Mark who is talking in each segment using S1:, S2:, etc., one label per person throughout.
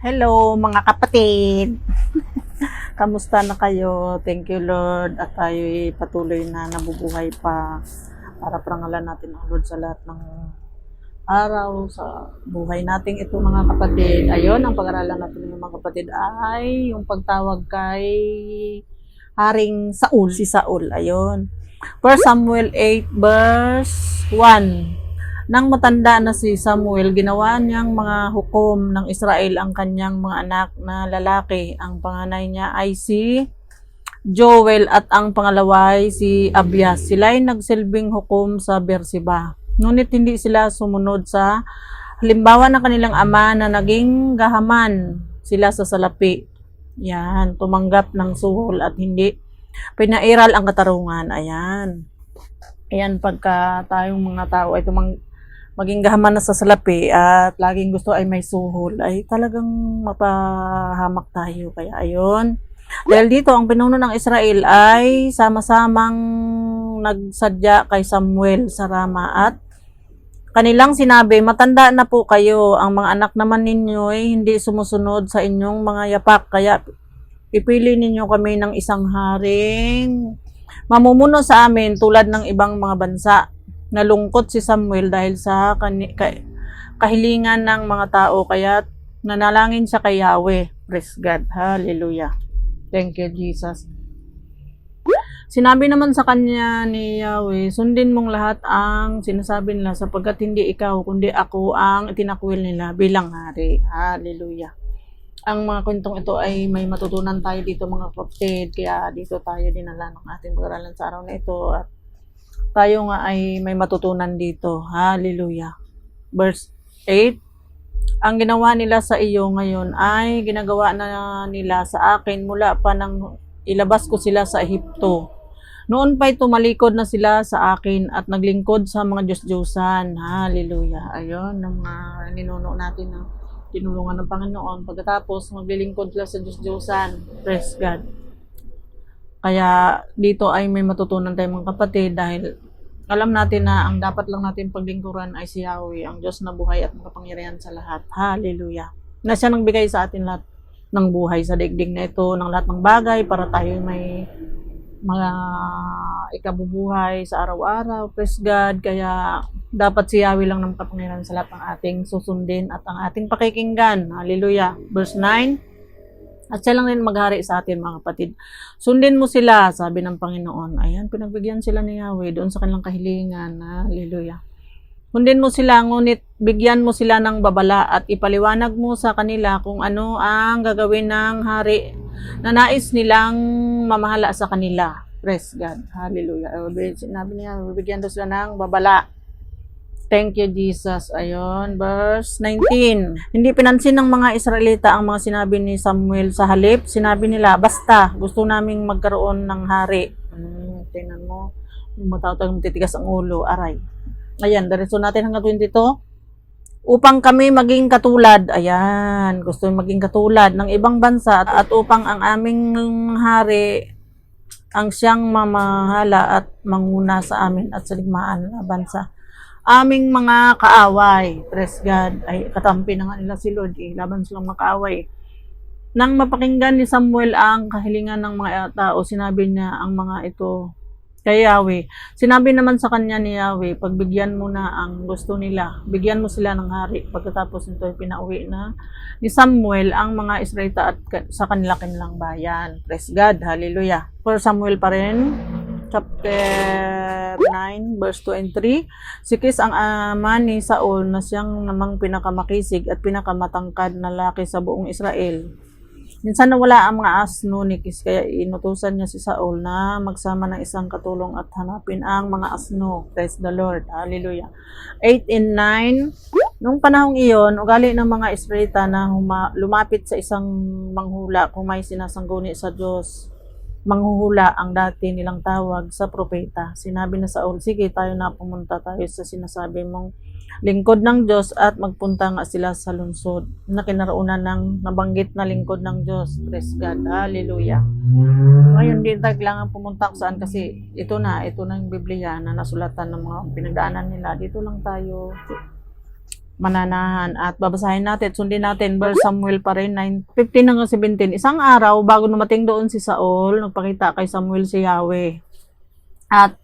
S1: Hello mga kapatid! Kamusta na kayo? Thank you Lord at tayo'y patuloy na nabubuhay pa para parangalan natin ang Lord sa lahat ng araw sa buhay nating ito mga kapatid. Ayun, ang pag-aralan natin ng mga kapatid ay yung pagtawag kay Haring Saul, si Saul. Ayun. 1 Samuel 8 verse 1. Nang matanda na si Samuel, ginawa niyang mga hukom ng Israel ang kanyang mga anak na lalaki. Ang panganay niya ay si Joel at ang pangalawa ay si Abias. Sila ay nagsilbing hukom sa Beersheba. Ngunit hindi sila sumunod sa halimbawa ng kanilang ama na naging gahaman sila sa salapi. Yan, tumanggap ng suhol at hindi pinairal ang katarungan. Ayan. Ayan, pagka tayong mga tao ay maging gahaman na sa salapi at laging gusto ay may suhol, ay talagang mapahamak tayo. Kaya ayun. Dahil dito, ang pinuno ng Israel ay sama-samang nagsadya kay Samuel sa Rama at kanilang sinabi, matanda na po kayo, ang mga anak naman ninyo ay hindi sumusunod sa inyong mga yapak, kaya pipili ninyo kami ng isang haring mamumuno sa amin tulad ng ibang mga bansa. Nalungkot si Samuel dahil sa kahilingan ng mga tao, kaya nanalangin siya kay Yahweh. Praise God. Hallelujah. Thank you, Jesus. Sinabi naman sa kanya ni Yahweh, sundin mong lahat ang sinasabi nila sapagkat hindi ikaw kundi ako ang itinakwil nila bilang hari. Hallelujah. Ang mga kwentong ito ay may matutunan tayo dito mga kapatid, kaya dito tayo dinala ng ating pag-aralan sa araw na ito at tayo nga ay may matutunan dito. Hallelujah. Verse 8. Ang ginawa nila sa iyo ngayon ay ginagawa na nila sa akin mula pa nang ilabas ko sila sa Ehipto. Noon pa'y tumalikod na sila sa akin at naglingkod sa mga Diyos-Diyosan. Hallelujah. Ayun, ang mga ninuno natin na tinulungan ng Panginoon. Pagkatapos, maglilingkod sila sa Diyos-Diyosan. Praise God. Kaya dito ay may matutunan tayong mga kapatid dahil alam natin na ang dapat lang natin paglingkuran ay si Yahweh, ang Diyos na buhay at makapangyarihan sa lahat. Hallelujah. Na siya nagbigay sa atin lahat ng buhay sa daigdig na ito, ng lahat ng bagay para tayo may mga ikabubuhay sa araw-araw. Praise God. Kaya dapat si Yahweh lang ng makapangyarihan sa lahat ng ating susundin at ang ating pakikinggan. Hallelujah. Verse 9. At siya lang rin maghari sa atin mga kapatid. Sundin mo sila, sabi ng Panginoon. Ayan, pinagbigyan sila ni Yahweh doon sa kanilang kahilingan. Hallelujah. Sundin mo sila, ngunit bigyan mo sila ng babala at ipaliwanag mo sa kanila kung ano ang gagawin ng hari na nais nilang mamahala sa kanila. Praise God. Hallelujah. Sinabi niya, bigyan daw sila ng babala. Thank you, Jesus. Ayun, verse 19. Hindi pinansin ng mga Israelita ang mga sinabi ni Samuel sa halip. Sinabi nila, basta, gusto naming magkaroon ng hari. Tingnan mo, yung mga tao titigas ang ulo, aray. Ayan, diretso natin hanggang 22. Upang kami maging katulad, ayan, gusto maging katulad ng ibang bansa at upang ang aming hari ang siyang mamahala at manguna sa amin at sa ligmaan na bansa. Aming mga kaaway, praise God, ay katampi na nga nila si Lord, laban silang makaaway. Nang mapakinggan ni Samuel ang kahilingan ng mga tao, sinabi niya ang mga ito kay Yahweh. Sinabi naman sa kanya ni Yahweh, pagbigyan mo na ang gusto nila, bigyan mo sila ng hari. Pagkatapos nito ay pinauwi na ni Samuel ang mga Israelita at sa kanilang bayan. Praise God, hallelujah. For Samuel pa rin, chapter 9, verse 2 and 3. Si Kis ang ama ni Saul na siyang namang pinakamakisig at pinakamatangkad na laki sa buong Israel. Minsan nawala ang mga asno ni Kis, kaya inutusan niya si Saul na magsama ng isang katulong at hanapin ang mga asno. Praise the Lord. Hallelujah. 8 and 9. Noong panahong iyon, ugali ng mga Israelita na lumapit sa isang manghula kung may sinasangguni sa Diyos. Manghuhula ang dati nilang tawag sa propeta. Sinabi na Saul, sige tayo na, pumunta tayo sa sinasabi mong lingkod ng Diyos at magpunta nga sila sa lungsod na kinaroonan ng nabanggit na lingkod ng Diyos. Praise God. Hallelujah. Ngayon din tayo kailangan pumunta saan kasi ito na yung Biblia na nasulatan ng mga pinagdaanan nila. Dito lang tayo mananahan. At babasahin natin, sundin natin, verse Samuel pa rin, 9:15 hanggang 17. Isang araw, bago dumating doon si Saul, nagpakita kay Samuel si Yahweh. At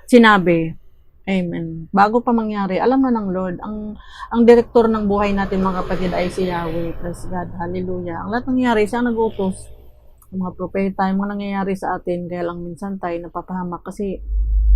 S1: sinabi, Amen. Bago pa mangyari, alam na ng Lord, ang direktor ng buhay natin mga kapatid ay si Yahweh. Praise God. Hallelujah. Ang lahat nangyari, siya nag-utos. Ang mga propeta, yung mga nangyayari sa atin, kaya lang minsan tayo napapahamak kasi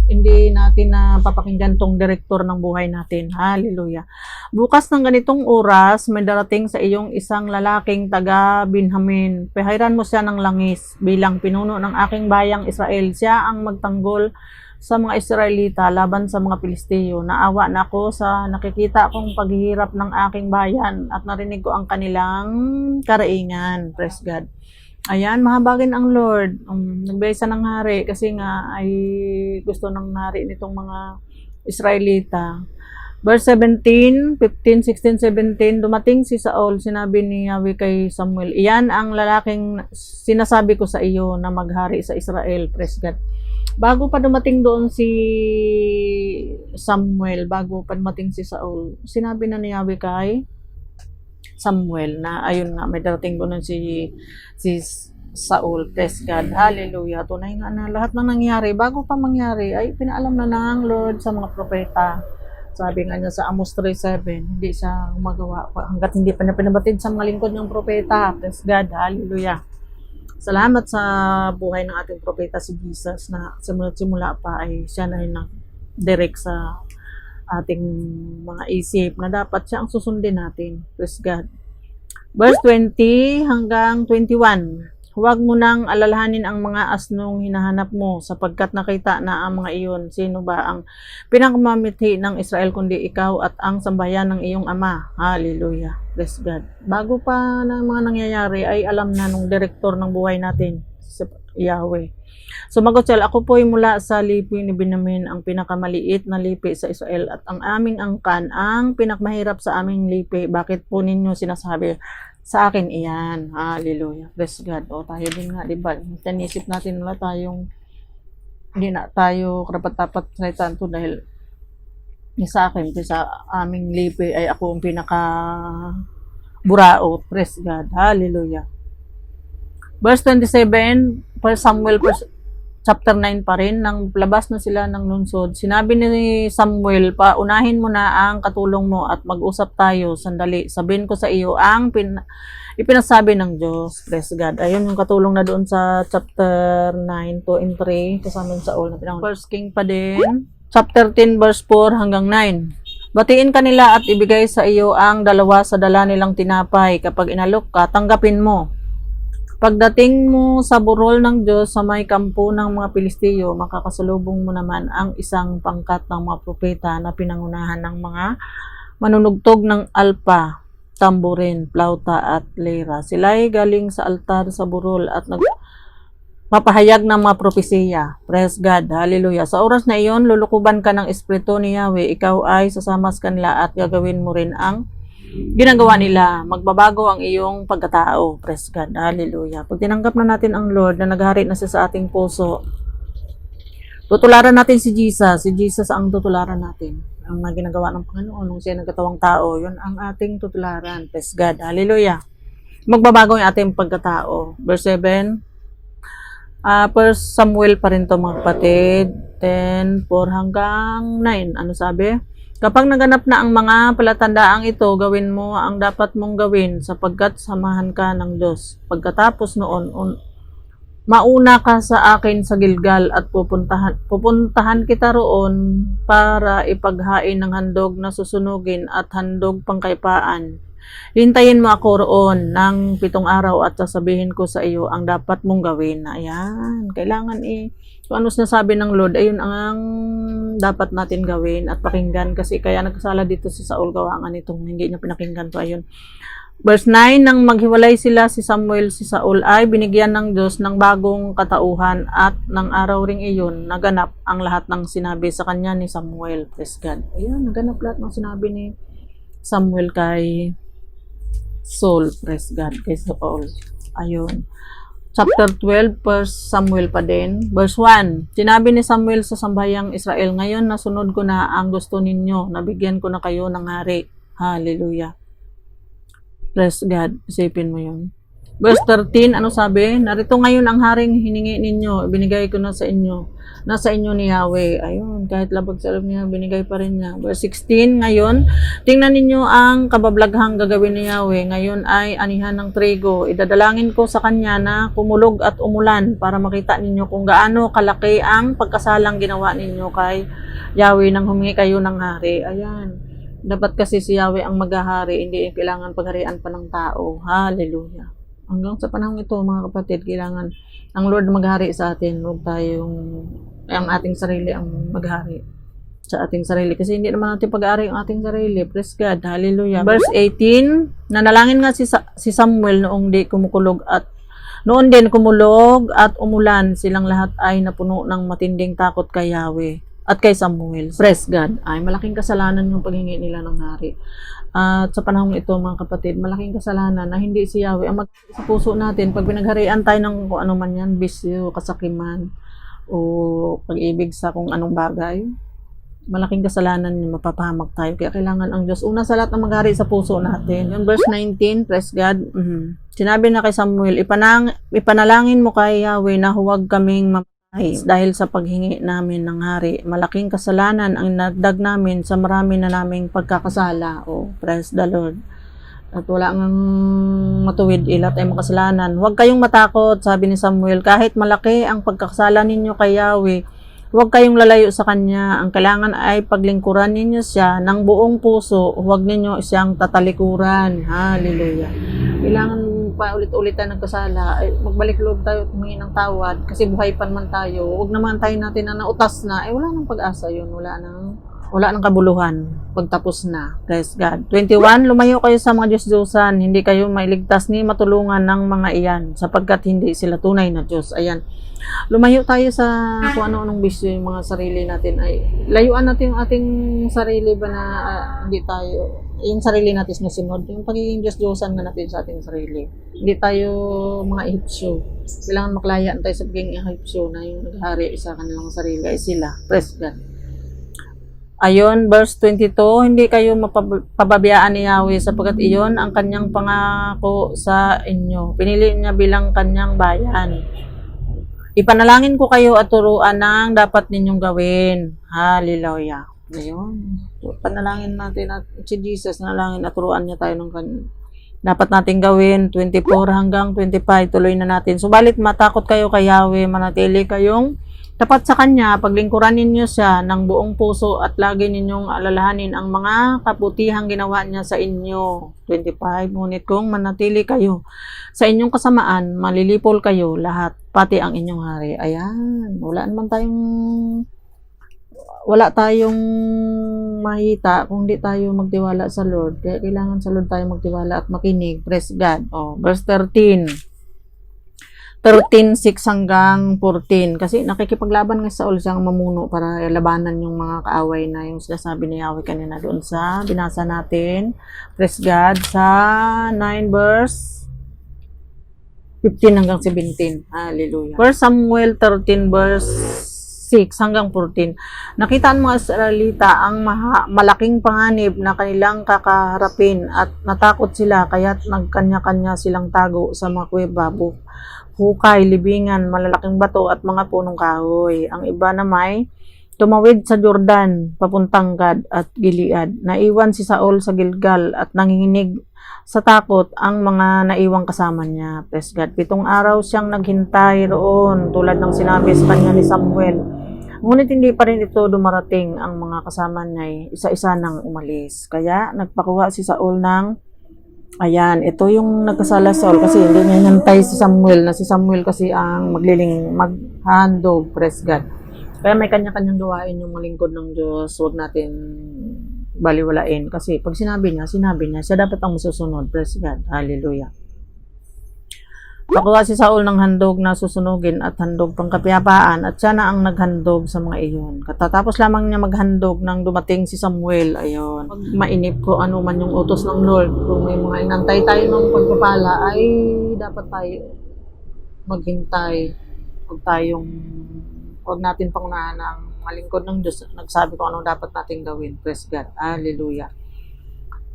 S1: hindi natin napapakinggan tong direktor ng buhay natin. Hallelujah. Bukas ng ganitong oras, may darating sa iyong isang lalaking taga Benjamin. Pahiran mo siya ng langis bilang pinuno ng aking bayang Israel. Siya ang magtanggol sa mga Israelita laban sa mga Pilisteo. Naawa na ako sa nakikita kong paghihirap ng aking bayan at narinig ko ang kanilang karaingan. Praise God. Ayan, mahabagin ang Lord. Nagbigay siya ng hari kasi nga ay gusto ng hari nitong mga Israelita. Verse 17, 15, 16, 17, dumating si Saul, sinabi ni Yahweh kay Samuel, iyan ang lalaking sinasabi ko sa iyo na maghari sa Israel. Praise God. Bago pa dumating doon si Samuel, bago pa dumating si Saul, sinabi na ni Yahweh kay Samuel na ayun nga, may darating doon si Saul. Praise God. Hallelujah. Tunay nga na lahat na nangyari, bago pa mangyari, ay pinaalam na ng Lord sa mga propeta. Sabi nga niya sa Amos 3:7, hindi siya gumagawa hanggat hindi pa niya pinabatid sa mga lingkod ng propeta. Praise God. Hallelujah. Salamat sa buhay ng ating propeta si Jesus na simula pa ay siya na rin nag-direct sa ating mga isip na dapat siya ang susundin natin. Praise God. Verse 20 hanggang 21. Huwag mo nang alalahanin ang mga asnong hinahanap mo sapagkat nakita na ang mga iyon. Sino ba ang pinakamamithi ng Israel kundi ikaw at ang sambayan ng iyong ama? Hallelujah. Praise God. Bago pa ng mga nangyayari ay alam na nung direktor ng buhay natin, si Yahweh. Sumagot siya, ako po'y mula sa lipi ni Benjamin, ang pinakamaliit na lipi sa Israel at ang aming angkan, ang pinakmahirap sa aming lipi. Bakit po ninyo sinasabi sa akin iyan? Hallelujah. Praise God. O tayo din nga, diba? Tanisip natin wala tayong, hindi na tayo karapat-dapat sa tanto dahil sa akin, sa aming lipi ay ako ang pinaka burao. Praise God. Hallelujah. Verse 27, 1 Samuel chapter 9 pa rin, nang labas na sila ng lungsod, sinabi ni Samuel, paunahin mo na ang katulong mo at mag-usap tayo sandali. Sabihin ko sa iyo ang ipinasabi ng Diyos. Praise God. Ayun yung katulong na doon sa chapter 9, 2 and 3, kasama yung Saul na pinangon. First King pa din, chapter 10 verse 4 hanggang 9. Batiin kanila at ibigay sa iyo ang dalawa sa dala nilang tinapay. Kapag inalok ka, tanggapin mo. Pagdating mo sa burol ng Diyos sa may kampo ng mga Pilisteo, makakasalubong mo naman ang isang pangkat ng mga propeta na pinangunahan ng mga manunugtog ng alpa, tamborin, plauta at lira. Sila'y galing sa altar sa burol at nagpapahayag ng mga propesiya. Praise God. Hallelujah. Sa oras na iyon, lulukuban ka ng Espiritu ni Yahweh. Ikaw ay sasamas kanila at gagawin mo rin ang ginagawa nila. Magbabago ang iyong pagkatao. Praise God. Hallelujah. Pag tinanggap na natin ang Lord na naghari na siya sa ating puso, tutularan natin si Jesus. Si Jesus ang tutularan natin. Ang ginagawa ng Panginoon nung siya nagkatawang tao, yun ang ating tutularan. Praise God. Hallelujah. Magbabago yung ating pagkatao. Verse 7. First Samuel pa rin to mga kapatid. 10, 4 hanggang 9. Ano sabi? Kapag naganap na ang mga palatandaang ito, gawin mo ang dapat mong gawin sapagkat samahan ka ng Diyos. Pagkatapos noon, mauna ka sa akin sa Gilgal at pupuntahan kita roon para ipaghain ng handog na susunugin at handog pangkaipaan. Hintayin mo ako roon ng 7 araw at sasabihin ko sa iyo ang dapat mong gawin. Ayan, kailangan kung ano sinasabi ng Lord, ayun ang dapat natin gawin at pakinggan kasi kaya nagkasala dito si Saul gawa nga nitong hindi niya pinakinggan to. Ayun. Verse 9, nang maghiwalay sila si Samuel, si Saul ay binigyan ng Diyos ng bagong katauhan at ng araw ring iyon naganap ang lahat ng sinabi sa kanya ni Samuel. Praise God. Ayun, naganap lahat ng sinabi ni Samuel kay Saul. Praise God. Kay Saul. Ayun. Chapter 12, First Samuel pa din. Verse 1, sinabi ni Samuel sa sambayang Israel, ngayon nasunod ko na ang gusto ninyo, nabigyan ko na kayo ng hari. Hallelujah. Praise God. Isipin mo yun. Verse 13, ano sabi? Narito ngayon ang haring hiningi ninyo. Binigay ko na sa inyo. Nasa inyo ni Yahweh. Ayun, kahit labag sa alam niya, binigay pa rin niya. Verse 16, ngayon, tingnan ninyo ang kabablaghang gagawin ni Yahweh. Ngayon ay anihan ng trigo. Idadalangin ko sa kanya na kumulog at umulan para makita ninyo kung gaano kalaki ang pagkasalang ginawa ninyo kay Yahweh nang humingi kayo ng hari. Ayan. Dapat kasi si Yahweh ang maghahari, hindi kailangan pagharian pa ng tao. Hallelujah. Hanggang sa panahon ito, mga kapatid, kailangan ang Lord maghari sa atin. Huwag tayong, ang ating sarili ang maghari sa ating sarili. Kasi hindi naman natin pag-aari ang ating sarili. Praise God. Hallelujah. Verse 18, nanalangin nga si Samuel noong noon din kumulog at umulan. Silang lahat ay napuno ng matinding takot kay Yahweh at kay Samuel. Praise God. Ay malaking kasalanan yung paghingi nila ng hari. At sa panahon ito, mga kapatid, malaking kasalanan na hindi si Yahweh ang sa puso natin. Pag pinagharian tayo ng kung ano man yan, bisyo, kasakiman, o pag-ibig sa kung anong bagay, malaking kasalanan yung mapapahamak tayo. Kaya kailangan ang Diyos una sa lahat ang maghari sa puso natin. Yung verse 19, praise God. Sinabi na kay Samuel, ipanalangin mo kay Yahweh na huwag kaming dahil sa paghingi namin ng hari. Malaking kasalanan ang nagdag namin sa marami na naming pagkakasala. Praise the Lord. At wala ngang matuwid, ilat ay makasalanan. Huwag kayong matakot, sabi ni Samuel, kahit malaki ang pagkakasala ninyo kay Yahweh, huwag kayong lalayo sa Kanya. Ang kailangan ay paglingkuran ninyo siya ng buong puso. Huwag ninyo siyang tatalikuran. Hallelujah. Kailangan paulit-ulitan ng kasala, ay magbalik loob tayo at humingi ng tawad kasi buhay pa naman tayo. Huwag naman tayo natin na nautas na, wala nang pag-asa yun, wala nang kabuluhan pagtapos na. Praise God. 21, lumayo kayo sa mga Diyos-Diyosan, hindi kayo mailigtas ni matulungan ng mga iyan sapagkat hindi sila tunay na Diyos. Ayan. Lumayo tayo sa kung ano-anong bisyo yung mga sarili natin. Ay layuan natin yung ating sarili ba na hindi tayo yung sarili natin sinusunod, yung pagiging Diyos-Diyosan na natin sa ating sarili. Hindi tayo mga Ehipsyo. Kailangan maklayaan tayo sa pagiging Ehipsyo na yung naghari sa kanilang sarili ay sila. Praise God. Ayon, verse 22, hindi kayo mapababayaan ni Yahweh sapagkat iyon ang kanyang pangako sa inyo. Pinili niya bilang kanyang bayan. Ipanalangin ko kayo at turuan ng dapat ninyong gawin. Hallelujah. Ngayon, panalangin natin at si Jesus, nalangin at turuan niya tayo ng dapat natin gawin. 24 hanggang 25, tuloy na natin. Subalit matakot kayo kay Yahweh, manatili kayong tapat sa Kanya, paglingkuran ninyo siya ng buong puso at lagi ninyong alalahanin ang mga kaputihang ginawa niya sa inyo. 25, ngunit kung manatili kayo sa inyong kasamaan, malilipol kayo lahat, pati ang inyong hari. Ayan, wala tayong mahita kung di tayo magtiwala sa Lord. Kaya kailangan sa Lord tayo magtiwala at makinig. Praise God. Verse 13. 13:6 hanggang 14. Kasi nakikipaglaban nga sa Saul siyang mamuno para labanan yung mga kaaway na yung sinasabi ni Yahweh kanina doon sa binasa natin. Praise God. Sa 9 verse 15 hanggang 17. Hallelujah. 1 Samuel 13 verse 6 hanggang 14. Nakita ang mga Israelita ang malaking panganib na kanilang kakaharapin at natakot sila kaya't nagkanya-kanya silang tago sa mga kuweba, hukay, libingan, malalaking bato at mga punong kahoy. Ang iba na may tumawid sa Jordan, papuntang Gad at Gilead. Naiwan si Saul sa Gilgal at nanginginig sa takot ang mga naiwang kasama niya. Praise God. 7 araw siyang naghintay roon tulad ng sinabi sa kanya ni Samuel. Ngunit hindi pa rin ito dumarating ang mga kasama niya. Isa-isa nang umalis. Kaya nagpakuha si Saul ng ayan, ito yung nagkasala Saul kasi hindi niya nantay si Samuel na si Samuel kasi ang maghandog. Praise God. Kaya may kanya-kanyang gawain yung malingkod ng Diyos. Huwag natin baliwalain. Kasi pag sinabi niya, siya dapat ang masusunod. Praise God. Hallelujah. Pakuha si Saul ng handog na susunugin at handog pangkapayapaan at siya na ang naghandog sa mga iyon. Katatapos lamang niya maghandog nang dumating si Samuel. Ayun. Pag mainip ko ano man yung utos ng Lord, kung may mga inantay tayo ng pagpapala, ay dapat tayo maghintay. Huwag natin pangunahan ang malingkod ng Diyos. Nagsabi ko anong dapat natin gawin. Praise God. Hallelujah.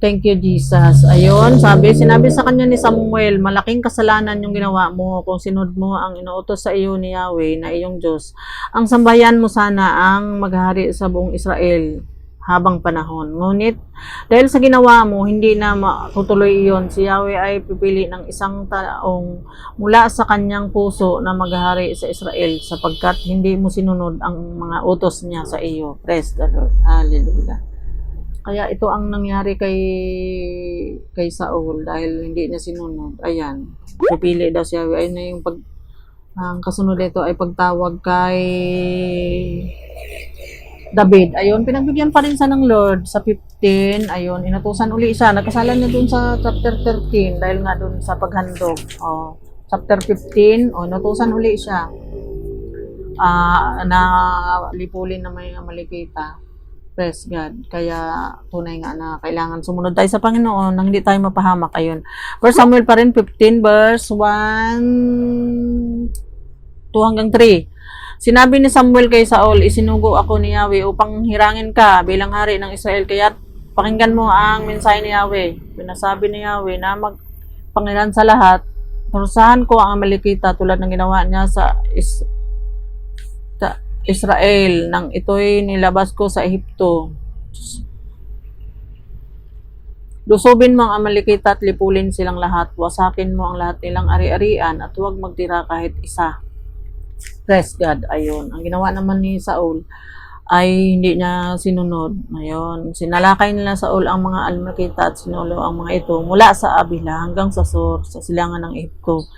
S1: Thank you, Jesus. Ayun, sinabi sa kanya ni Samuel, malaking kasalanan yung ginawa mo kung sinunod mo ang inuutos sa iyo ni Yahweh na iyong Diyos. Ang sambayan mo sana ang maghari sa buong Israel habang panahon. Ngunit, dahil sa ginawa mo, hindi na matutuloy iyon. Si Yahweh ay pipili ng isang taong mula sa kanyang puso na maghari sa Israel sapagkat hindi mo sinunod ang mga utos niya sa iyo. Praise the Lord. Hallelujah. Kaya ito ang nangyari kay Saul dahil hindi niya sinunod. Ayan. Pipili daw siya. Ayun na yung ang kasunod nito ay pagtawag kay David. Ayun, pinagbigyan pa rin siya ng Lord sa 15. Ayun, inutusan uli siya. Nagkasalan niya dun sa chapter 13 dahil nga dun sa paghandog. Chapter 15, inutusan uli siya. Na lipulin na may Amalekita. Praise God. Kaya tunay nga na kailangan sumunod tayo sa Panginoon nang hindi tayo mapahamak. Ayun. 1 Samuel pa rin, 15 verse 1, 2 hanggang 3. Sinabi ni Samuel kay Saul, isinugo ako ni Yahweh upang hirangin ka bilang hari ng Israel. Kaya pakinggan mo ang mensahe ni Yahweh. Pinasabi ni Yahweh na magpangilan sa lahat. Parusahan ko ang Amalekita tulad ng ginawa niya sa Israel nang ito'y nilabas ko sa Ehipto. Lusubin mo ang Amalekita at lipulin silang lahat. Wasakin mo ang lahat nilang ari-arian at huwag magtira kahit isa. Praise God. Ayun. Ang ginawa naman ni Saul ay hindi niya sinunod. Ayun. Sinalakay nila Saul ang mga Amalekita at sinulo ang mga ito mula sa Abila hanggang sa Sur, sa silangan ng Ehipto.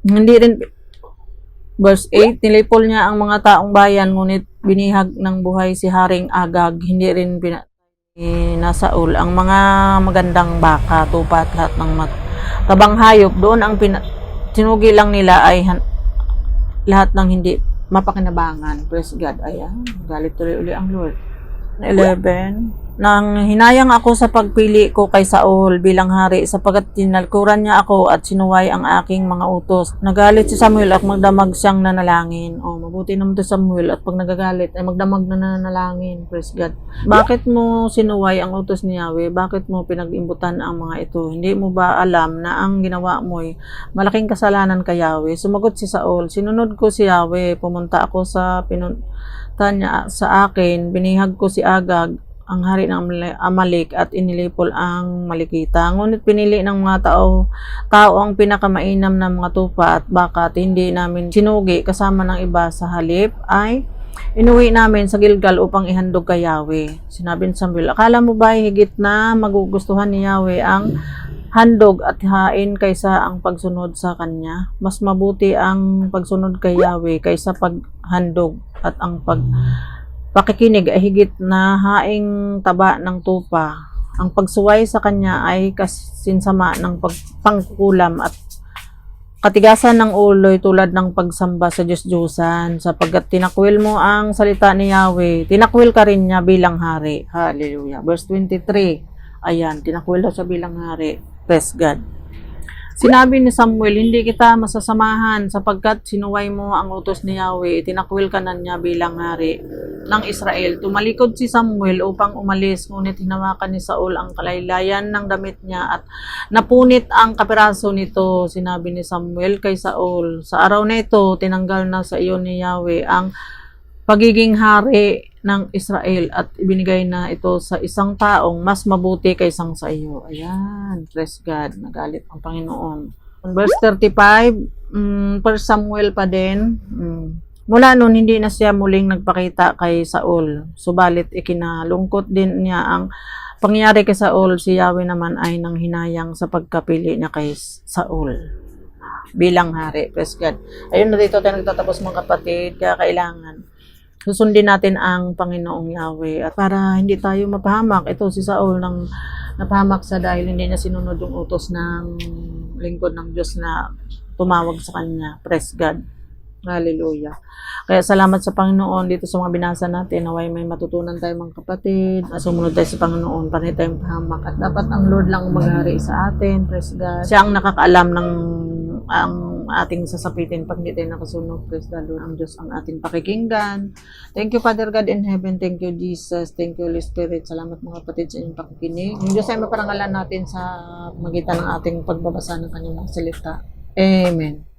S1: Hindi rin Verse 8, nilipol niya ang mga taong bayan, ngunit binihag ng buhay si Haring Agag. Hindi rin na Saul ang mga magandang baka, tupa at lahat ng tabang hayop. Doon ang sinugi lang nila ay lahat ng hindi mapakinabangan. Praise God. Ayan, galit tuloy uli ang Lord. 11, nang hinayang ako sa pagpili ko kay Saul bilang hari sapagkat tinalkuran niya ako at sinuway ang aking mga utos. Nagalit si Samuel at magdamag siyang nanalangin. Mabuti naman to Samuel at pag nagagalit ay magdamag na nanalangin. Praise God. Bakit mo sinuway ang utos ni Yahweh? Bakit mo pinag-imbutan ang mga ito? Hindi mo ba alam na ang ginawa mo'y malaking kasalanan kay Yahweh? Sumagot si Saul, sinunod ko si Yahweh, pumunta ako sa niya sa akin, binihag ko si Agag, ang hari ng Amalek at inilipol ang Malekita. Ngunit pinili ng mga tao ang pinakamainam ng mga tupa at baka at hindi namin sinugi kasama ng iba. Sa halip ay inuwi namin sa Gilgal upang ihandog kay Yahweh. Sinabi ni Samuel, akala mo ba higit na magugustuhan ni Yahweh ang handog at hain kaysa ang pagsunod sa kanya? Mas mabuti ang pagsunod kay Yahweh kaysa paghandog at ang pakikinig ay higit na haing taba ng tupa. Ang pagsuway sa kanya ay kasinsama ng pangkukulam at katigasan ng ulo'y tulad ng pagsamba sa Diyos-Diyosan. Sapagkat tinakwil mo ang salita ni Yahweh, tinakwil ka rin niya bilang hari. Hallelujah. Verse 23. Ayan, tinakwil siya bilang hari. Praise God. Sinabi ni Samuel, hindi kita masasamahan sapagkat sinuway mo ang utos ni Yahweh, tinakwil ka na niya bilang hari ng Israel. Tumalikod si Samuel upang umalis, ngunit hinawakan ni Saul ang kalaylayan ng damit niya at napunit ang kapiraso nito. Sinabi ni Samuel kay Saul, sa araw na ito, tinanggal na sa iyo ni Yahweh ang pagiging hari ng Israel at ibinigay na ito sa isang taong mas mabuti kaysang sa iyo. Ayan, praise God, nagalit ang Panginoon. Verse 35, 1 Samuel pa din. Mula noon, hindi na siya muling nagpakita kay Saul. Subalit, ikinalungkot din niya ang pangyayari kay Saul. Si Yahweh naman ay nang hinayang sa pagkapili niya kay Saul bilang hari. Praise God. Ayun na dito tayo nagtatapos mga kapatid, kaya kailangan susundin natin ang Panginoong Yahweh at para hindi tayo mapahamak. Ito si Saul nang napahamak sa dahil hindi niya sinunod yung utos ng lingkod ng Diyos na tumawag sa kanya. Praise God. Hallelujah. Kaya salamat sa Panginoon dito sa mga binasa natin. Naway may matutunan tayo mga kapatid. Sumunod tayo sa Panginoon para hindi tayo mapahamak. At dapat ang Lord lang maghari sa atin. Praise God. Siya ang nakakaalam ng ang ating sasapitin pag hindi tayo nakasunod. Praise the Lord. Ang Diyos ang ating pakikinggan. Thank you, Father God in heaven. Thank you, Jesus. Thank you, Holy Spirit. Salamat mga kapatid sa inyong pakikinig. Ang Diyos ay maparangalan natin sa magitan ng ating pagbabasa ng kanyang mga salita. Amen.